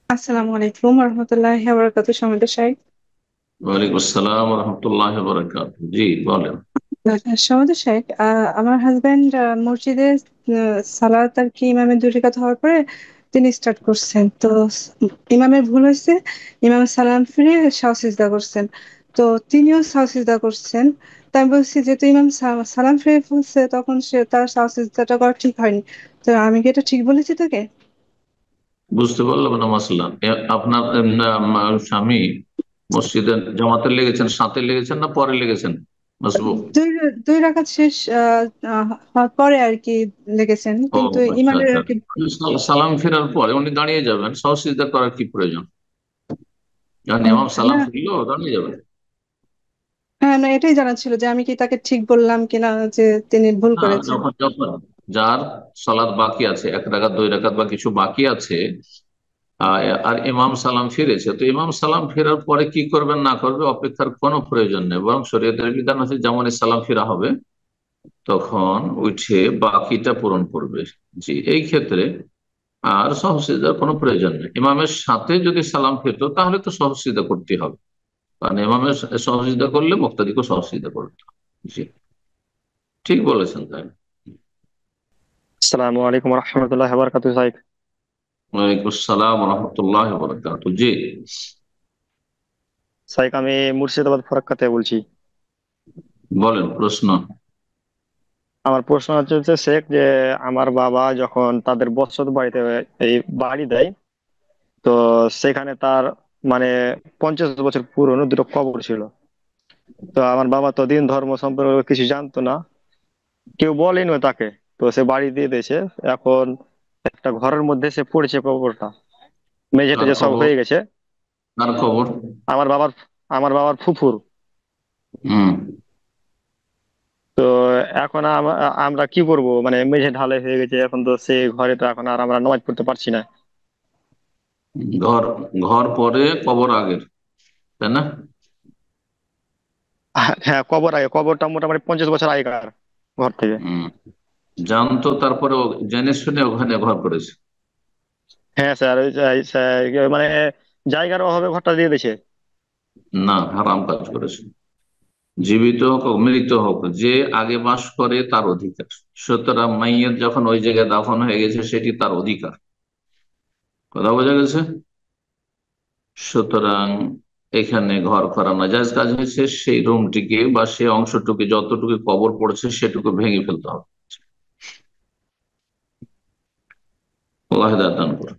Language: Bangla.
আসসালামু আলাইকুম রহমতুল্লাহ বরকাত সমিত সাহেব। ওয়ালাইকুম আসসালাম রহমতুল্লাহ বরকাত। জি বলেন। সমিত সাহেব, আমার হাজবেন্ড মসজিদে সালাত আর কি ইমামের দুই রাকাত হওয়ার পরে তিনি স্টার্ট করছেন। তো ইমামের ভুল হয়েছে, ইমাম সালাম ফিরে সাও সিজদা করছেন। তো তিনিও সাও সিজদা করছেন। তাই আমি বলছি, যেহেতু ইমাম সালাম ফিরে ফেলছে, তখন সে তার সাও সিজদাটা করা ঠিক হয়নি। তো আমি কি এটা ঠিক বলেছি তাকে? বুঝতে পারলাম না মাসলা। আপনার স্বামী মসজিদে জামাতে লেগেছেন, সাথে লেগেছেন না পরে লেগেছেন? মাসবুক। দুই দুই রাকাত শেষ হওয়ার পরে আর কি লেগেছেন, ও কিন্তু আচ্ছা ইমামের আচ্ছা। আর কি। সালাম ফেরার পরে উনি দাঁড়িয়ে যাবেন, সহসিজদা করার কি প্রয়োজন? যখন ইমাম সালাম না, ফিরলো দাঁড়িয়ে যাবেন। হ্যাঁ, না, এটাই জানা ছিল যে আমি কি তাকে ঠিক বললাম কিনা, যে তিনি ভুল না, করেছেন। যখন যখন যার সালাত বাকি আছে, এক রাকাত দুই রাকাত বা কিছু বাকি আছে, আর ইমাম সালাম ফিরেছে, তো ইমাম সালাম ফেরার পরে কি করবেন না করবে অপেক্ষার কোনো প্রয়োজন নেই, বরং শরীয়তের বিধান হচ্ছে যেমনই সালাম ফিরা হবে তখন উঠে বাকিটা পূরণ করবে। জি, এই ক্ষেত্রে আর সহসিদ্ধার কোনো প্রয়োজন নেই। ইমামের সাথে যদি সালাম ফিরতো তাহলে তো সহসিদ্ধা করতে হবে, কারণ ইমামের সহসিদ্ধা করলে মুক্তাদিকে সহসিদ্ধা করতে হবে। জি, ঠিক বলেছেন তাই। আসসালামু আলাইকুম রহমতুল্লাহ বরকাতুহ সাহেব। ওয়ালাইকুম আসসালাম রহমতুল্লাহ বরকাত। জি সাহেব, আমি মুর্শিদাবাদ ফরাক্কা থেকে বলছি। বলেন প্রশ্ন। আমার প্রশ্ন হচ্ছে হচ্ছে শেখ যে আমার বাবা যখন তাদের বসত বাড়িতে এই বাড়ি দেয়, তো সেখানে তার মানে 50 বছর পুরনো দুটো কবর ছিল। তো আমার বাবা তো দিন ধর্ম সম্পর্কে কিছু জানতো না, কেউ বলেনি তাকে। তো সে বাড়ি দিয়ে দিয়েছে। এখন একটা ঘরের মধ্যে সে পড়েছে কবরটা, মেঝে কার টেঝে সব খবর? হয়ে গেছে। কার খবর? আমার বাবার আমার বাবার ফুফুর। হম। তো এখন আমরা কি করব, মানে মেঝে ঢালাই হয়ে গেছে, এখন তো সেই ঘরে তো এখন আর আমরা নামাজ পড়তে পারছি না। ঘর ঘর পরে কবর আগের, তাই না? হ্যাঁ, কবর আগে, কবরটা মোটামুটি 50 বছর আগেকার ঘর থেকে। হম। জানতো তারপরে জেনে শুনে ওখানে ঘর করেছে? হ্যাঁ স্যার, স্যার, মানে জায়গার অভাবে ঘরটা দিয়ে দিয়েছে। না, হারাম কাজ করেছে। জীবিত হোক মৃত হোক, যে আগে বাস করে তার অধিকার। সুতরাং মাইয়ের যখন ওই জায়গায় দাফন হয়ে গেছে সেটি তার অধিকার। কথা বোঝা গেছে? সুতরাং এখানে ঘর করা নাজায়েজ কাজ হয়েছে, সেই রুমটিকে বা সেই অংশটুকু যতটুকু কবর পড়েছে সেটুকু ভেঙে ফেলতে হবে। আল্লাহ হেদায়েত দান করুন।